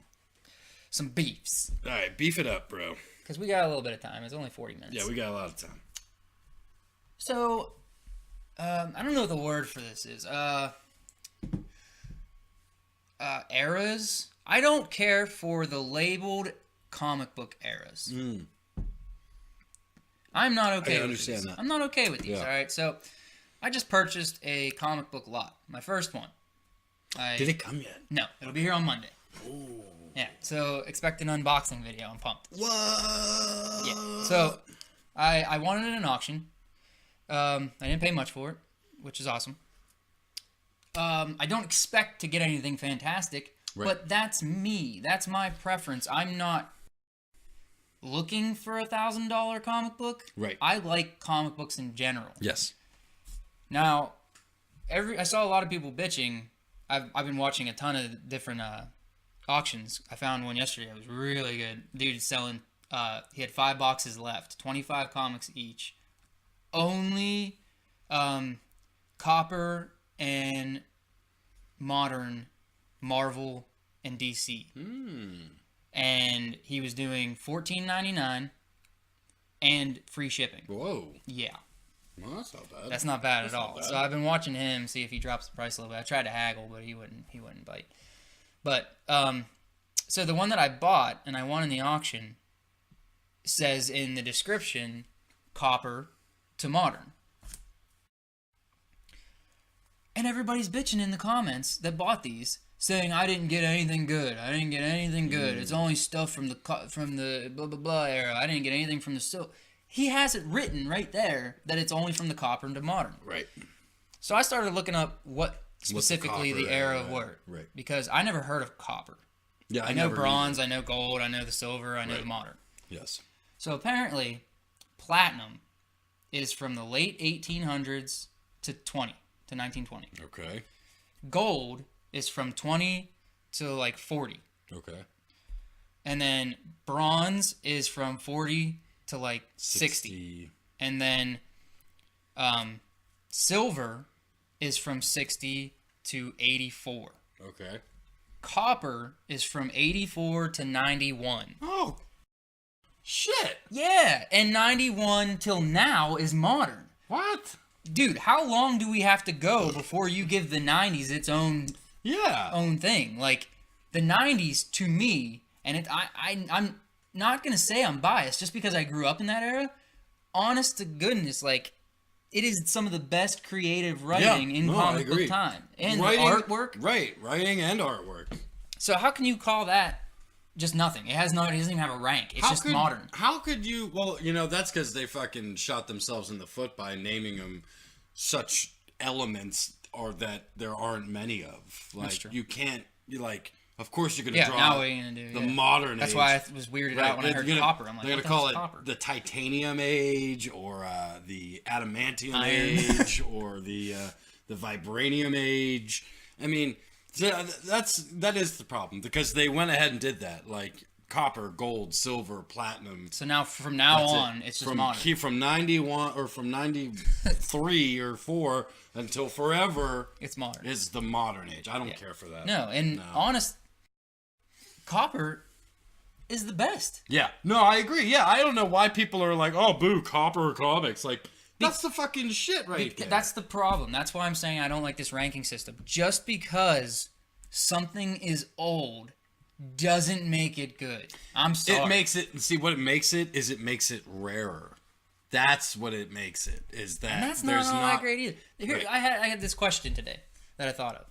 beefs all right, beef it up, bro. because we got a little bit of time. It's only 40 minutes. Yeah, we got a lot of time. So, I don't know what the word for this is. Eras. I don't care for the labeled comic book eras. I'm not okay with understand these. that. I'm not okay with these, Yeah. all right? So, I just purchased a comic book lot. My first one. Did it come yet? No, it'll be here on Monday. Yeah, so expect an unboxing video. I'm pumped. What? Yeah. So, I wanted it in an auction. I didn't pay much for it, which is awesome. I don't expect to get anything fantastic, Right. but that's me. That's my preference. I'm not looking for $1,000 comic book. Right. I like comic books in general. Yes. Now, I saw a lot of people bitching. I've been watching a ton of different auctions. I found one yesterday. It was really good. Dude selling. He had 5 boxes left, 25 comics each. Only Copper and Modern, Marvel, and DC. And he was doing $14.99 and free shipping. Whoa. Yeah. Well, that's not bad. That's not bad at not all. bad. So I've been watching him, see if he drops the price a little bit. I tried to haggle, but he wouldn't bite. But so the one that I bought and I won in the auction says in the description, Copper to Modern. And everybody's bitching in the comments that bought these, saying I didn't get anything good. I didn't get anything good. It's only stuff from the blah blah blah era. I didn't get anything from the still. He has it written right there that it's only from the Copper to Modern. Right. So I started looking up what specifically the Copper era era, were. right. Because I never heard of Copper. Yeah, I know never bronze, I know gold, I know the silver, I know the Right. modern. Yes. So apparently, platinum is from the late 1800s to 1920. Okay. Gold is from 20 to like 40. Okay. And then bronze is from 40 to like 60. And then silver is from 60 to 84. Okay. Copper is from 84 to 91. Oh. Shit. Yeah, and 91 till now is modern. What? Dude, how long do we have to go before you give the 90s its own Yeah. thing? Like the 90s to me, and I'm not gonna say I'm biased just because I grew up in that era. Honest to goodness, like it is some of the best creative writing in comic book time, and writing, artwork. Right, writing and artwork. So how can you call that just nothing? It doesn't even have a rank. It's just modern. How could you? Well, that's because they fucking shot themselves in the foot by naming them such elements, or that there aren't many of. Like true. you can't. You like. Of course, you're gonna Yeah, draw now what are you gonna do? the Yeah. modern. That's age. why I was weirded out when I heard copper. I'm like, they're what gonna call the it hell's copper? the titanium age, or the adamantium Iron. age, or the vibranium age. I mean, that is the problem, because they went ahead and did that, like copper, gold, silver, platinum. So now, from now That's on, it's just modern. From 91 or from 93 or 4 until forever. It's modern. Is the modern age. I don't care for that. No, and honest, copper is the best. Yeah. No, I agree. Yeah, I don't know why people are like, oh, boo, copper comics. Like, that's the fucking shit right there. That's the problem. That's why I'm saying I don't like this ranking system. Just because something is old doesn't make it good. I'm sorry. It makes it, see, what it makes it is it makes it rarer. That's what it makes it, is that And that's there's not all that great either. Here, Right. I had this question today that I thought of.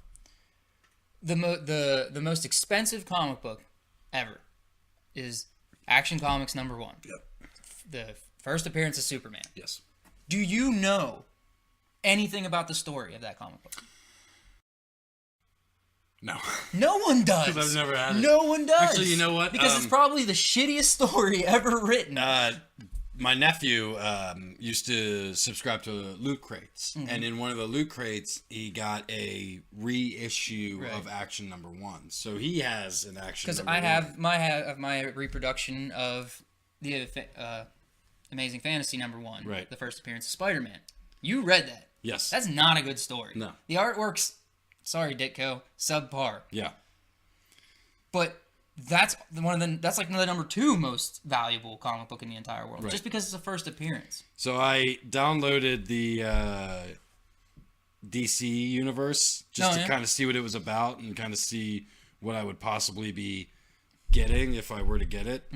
The most expensive comic book ever is Action Comics #1. Yep. The first appearance of Superman. Yes. Do you know anything about the story of that comic book? No. No one does. 'Cause I've never had it. No one does. Actually, you know what? Because it's probably the shittiest story ever written. My nephew used to subscribe to Loot Crates, Mm-hmm. and in one of the Loot Crates, he got a reissue Right. of Action Number 1. So he has an Action. Because Number I 1. have my reproduction of the Amazing Fantasy number 1, Right. the first appearance of Spider-Man. You read that? Yes. That's not a good story. No. The artwork's, sorry Ditko, subpar. Yeah. But that's that's like the number 2 most valuable comic book in the entire world, Right. just because it's a first appearance. So I downloaded the DC universe just to kind of see what it was about and kind of see what I would possibly be getting if I were to get it.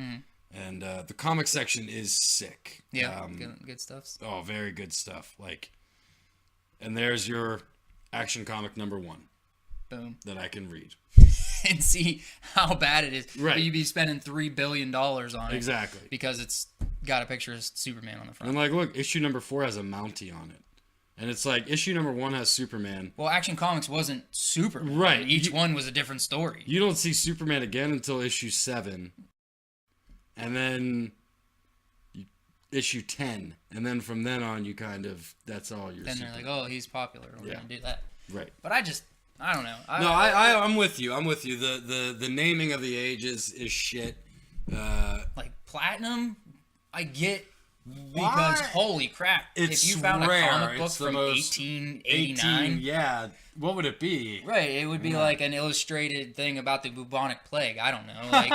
And the comic section is sick. Yeah, good stuff. Oh, very good stuff. Like, and there's your Action comic number 1 Boom. that I can read. And see how bad it is. Right. But you'd be spending $3 billion on it. Exactly. Because it's got a picture of Superman on the front. And like, look, issue number 4 has a Mountie on it. And it's like, issue number 1 has Superman. Well, Action Comics wasn't Superman. Right. Each one was a different story. You don't see Superman again until issue 7. And then issue 10. And then from then on, you kind of, that's all you're Then they're like, oh, he's popular. We're going to do that. Right. But I don't know. No, I'm with you. I'm with you. The naming of the ages is shit. Like, Platinum, I get because, holy crap. It's if you found rare. a comic book It's the from most 1889. Yeah. What would it be? Right, it would be like an illustrated thing about the bubonic plague. I don't know. Like,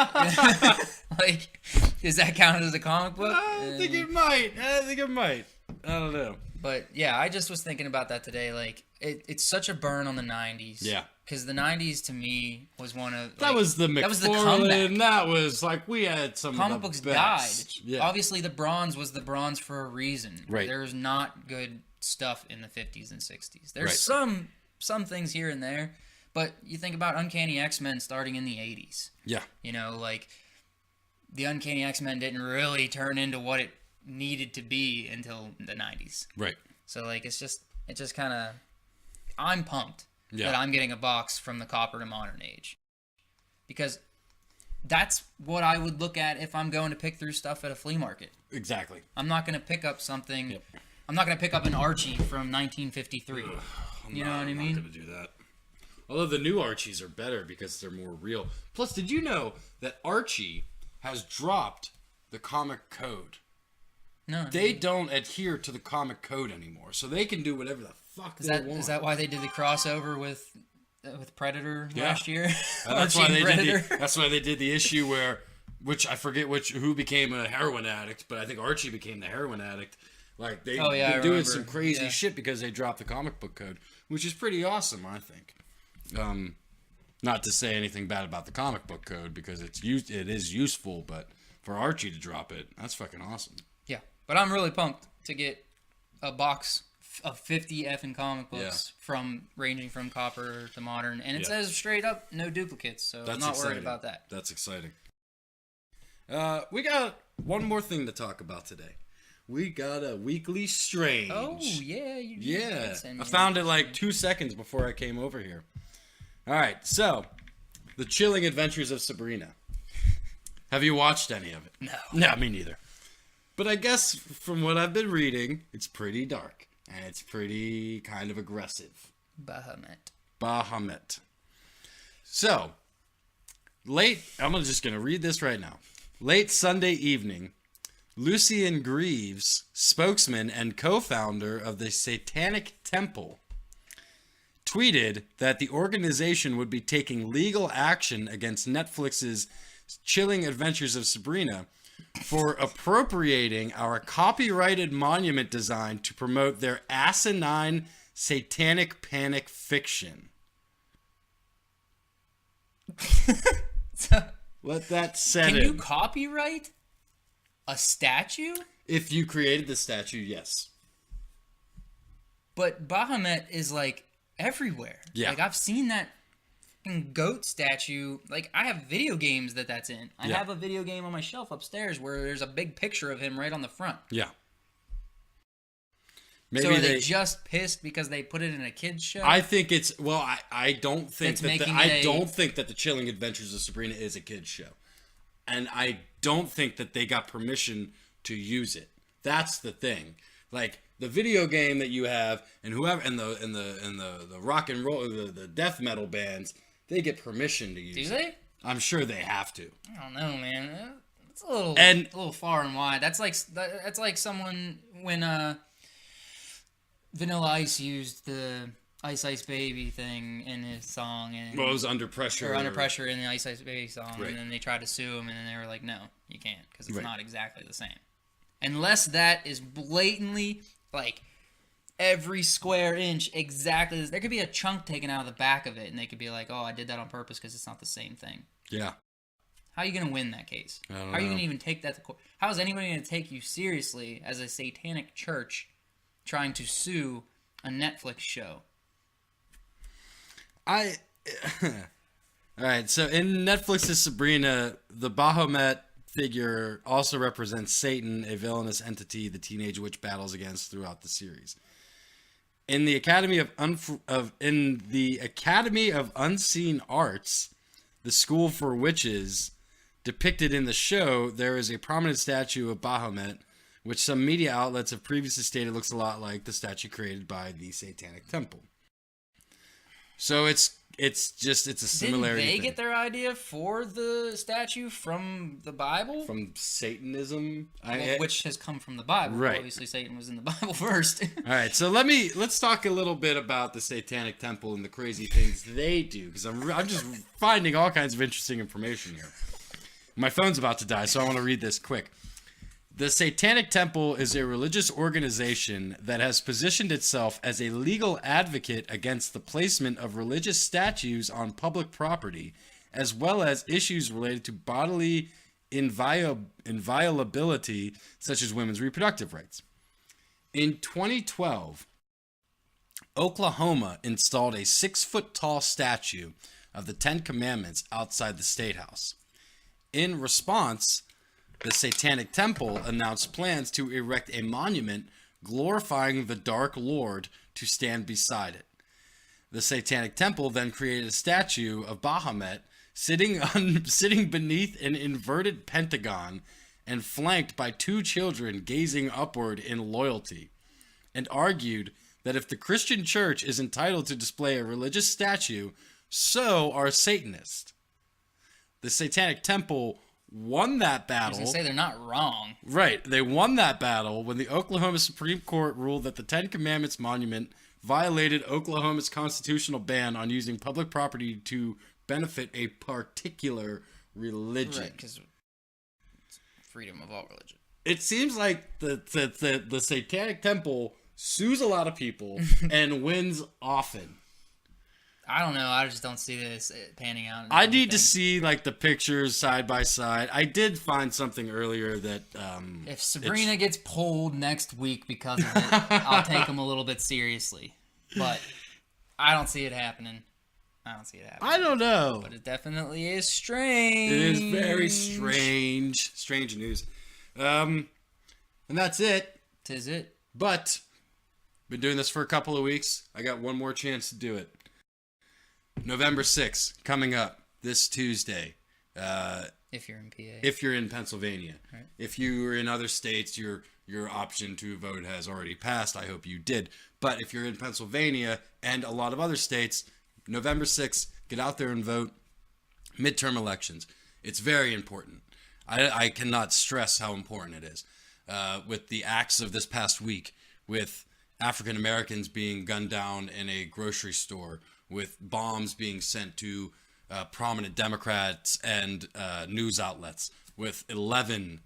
like, does that count as a comic book? I think it might. I don't know. But yeah, I just was thinking about that today. Like, it's such a burn on the 90s. Yeah. Because the 90s to me was one of. That was the McFarlane. That was the comeback. That was like, we had some Comic of the books best. died. Yeah. Obviously, the bronze was the bronze for a reason. Right. There's not good stuff in the 50s and 60s. There's Right. some things here and there. But you think about Uncanny X-Men starting in the 80s. Yeah. You know, like, the Uncanny X-Men didn't really turn into what it needed to be until the 90s. Right. So, like, it just kind of, I'm pumped Yeah. that I'm getting a box from the Copper to Modern Age. Because that's what I would look at if I'm going to pick through stuff at a flea market. Exactly. I'm not going to pick up something, Yep. I'm not going to pick up an Archie from 1953. You know what I I'm mean? not going to do that. Although the new Archies are better because they're more real. Plus, did you know that Archie has dropped the comic code? No. They don't adhere to the comic code anymore, so they can do whatever the fuck they want. Is that why they did the crossover with Predator Yeah. last year? And that's Archie why and they Predator. did. That's why they did the issue which I forget who became a heroin addict, but I think Archie became the heroin addict. Like they're I doing remember. some crazy Yeah. shit because they dropped the comic book code, which is pretty awesome, I think. Not to say anything bad about the comic book code because it is useful, but for Archie to drop it, that's fucking awesome. Yeah, but I'm really pumped to get a box of 50 effing comic books ranging from Copper to Modern, and it says straight up no duplicates, so I'm not worried about that. That's exciting. We got one more thing to talk about today. We got a Weekly Strange. Oh yeah, you Yeah, did send me I a found it Weekly like Strange. 2 seconds before I came over here. All right, so The Chilling Adventures of Sabrina. Have you watched any of it? No. No, me neither. But I guess from what I've been reading, it's pretty dark and it's pretty kind of aggressive. Bahamut. So, I'm just going to read this right now. Late Sunday evening, Lucian Greaves, spokesman and co-founder of the Satanic Temple, tweeted that the organization would be taking legal action against Netflix's Chilling Adventures of Sabrina for appropriating our copyrighted monument design to promote their asinine satanic panic fiction. Let that set Can in. you copyright a statue? If you created the statue, yes. But Bahamut is like everywhere. Yeah. Like I've seen that fucking goat statue. Like I have video games that's in. I Yeah. have a video game on my shelf upstairs where there's a big picture of him right on the front. Yeah. Maybe So are they just pissed because they put it in a kids show? I think it's I don't think It's that making I it a- don't think that the Chilling Adventures of Sabrina is a kids show, and I don't think that they got permission to use it. That's the thing. Like the video game that you have, and whoever, and the rock and roll, the death metal bands, they get permission to use Do it. they? I'm sure they have to. I don't know, man. It's a little far and wide. That's like someone when Vanilla Ice used the Ice Ice Baby thing in his song, and Well, it was Under Pressure. or Under Pressure in the Ice Ice Baby song, Right. and then they tried to sue him, and then they were like, no, you can't, because it's Right. not exactly the same. Unless that is blatantly, like, every square inch exactly. There could be a chunk taken out of the back of it, and they could be like, oh, I did that on purpose because it's not the same thing. Yeah. How are you going to win that case? I don't How are you know. going to even take that to court? How is anybody going to take you seriously as a satanic church trying to sue a Netflix show? All right, so in Netflix's Sabrina, the Baphomet figure also represents Satan, a villainous entity the teenage witch battles against throughout the series. In the Academy of Unseen Arts, the school for witches depicted in the show, there is a prominent statue of Baphomet, which some media outlets have previously stated looks a lot like the statue created by the Satanic Temple. So it's a similarity. Didn't they thing. get their idea for the statue from the Bible? From Satanism, Which has come from the Bible. Right. Obviously, Satan was in the Bible first. All right, so let's talk a little bit about the Satanic Temple and the crazy things they do, because I'm just finding all kinds of interesting information here. My phone's about to die, so I want to read this quick. The Satanic Temple is a religious organization that has positioned itself as a legal advocate against the placement of religious statues on public property, as well as issues related to bodily inviolability, such as women's reproductive rights. In 2012, Oklahoma installed a 6-foot-tall statue of the Ten Commandments outside the State House. In response, the Satanic Temple announced plans to erect a monument glorifying the Dark Lord to stand beside it. The Satanic Temple then created a statue of Baphomet sitting beneath an inverted pentagon and flanked by 2 children gazing upward in loyalty, and argued that if the Christian church is entitled to display a religious statue, so are Satanists. The Satanic Temple won that I was battle. going to say they're not wrong. Right. They won that battle when the Oklahoma Supreme Court ruled that the Ten Commandments monument violated Oklahoma's constitutional ban on using public property to benefit a particular religion. Right, because freedom of all religion. It seems like the Satanic Temple sues a lot of people and wins often. I don't know. I just don't see this panning out. I need to see like the pictures side by side. I did find something earlier that If Sabrina gets pulled next week because of it, I'll take him a little bit seriously. But I don't see it happening. I don't know. But it definitely is strange. It is very strange. Strange news. And that's it. 'Tis it. But been doing this for a couple of weeks. I got one more chance to do it. November 6th, coming up this Tuesday. If you're in PA. If you're in Pennsylvania. Right. If you're in other states, your option to vote has already passed. I hope you did. But if you're in Pennsylvania and a lot of other states, November 6th, get out there and vote. Midterm elections. It's very important. I cannot stress how important it is. With the acts of this past week, with African Americans being gunned down in a grocery store, with bombs being sent to prominent Democrats and news outlets, with 11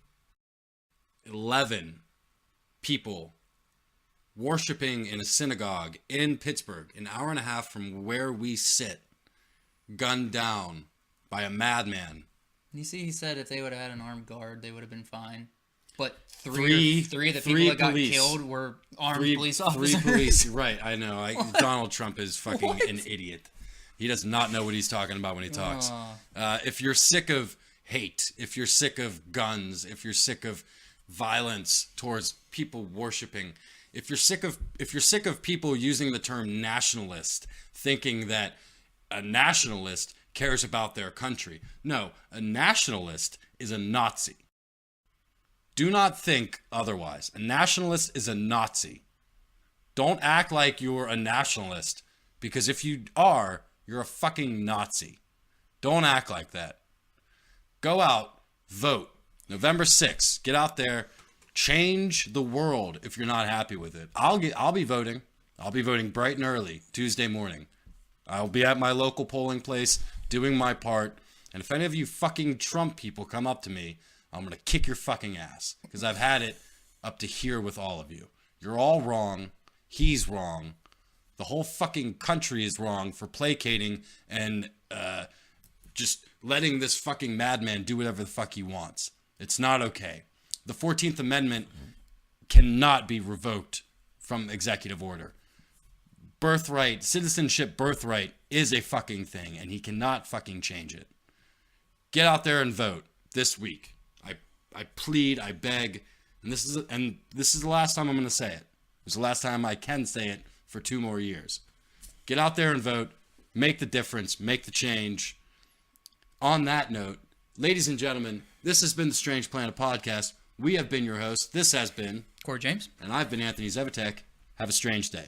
people worshiping in a synagogue in Pittsburgh, an hour and a half from where we sit, gunned down by a madman. You see, he said if they would have had an armed guard, they would have been fine. But Three three of the people that got police. killed were armed police Three officers. police, right? I know. Donald Trump is fucking an idiot. He does not know what he's talking about when he talks. If you're sick of hate, if you're sick of guns, if you're sick of violence towards people worshiping, if you're sick of people using the term nationalist, thinking that a nationalist cares about their country. No, a nationalist is a Nazi. Do not think otherwise. A nationalist is a Nazi. Don't act like you're a nationalist, because if you are, you're a fucking Nazi. Don't act like that. Go out, vote. November 6th, get out there, change the world if you're not happy with it. I'll be voting. I'll be voting bright and early Tuesday morning. I'll be at my local polling place doing my part. And if any of you fucking Trump people come up to me, I'm going to kick your fucking ass, because I've had it up to here with all of you. You're all wrong. He's wrong. The whole fucking country is wrong for placating and just letting this fucking madman do whatever the fuck he wants. It's not okay. The 14th Amendment cannot be revoked from executive order. Birthright, citizenship birthright is a fucking thing, and he cannot fucking change it. Get out there and vote this week. I plead, I beg, and this is the last time I'm going to say it. It's the last time I can say it for 2 more years. Get out there and vote. Make the difference. Make the change. On that note, ladies and gentlemen, this has been the Strange Planet Podcast. We have been your hosts. This has been Corey James. And I've been Anthony Zevatek. Have a strange day.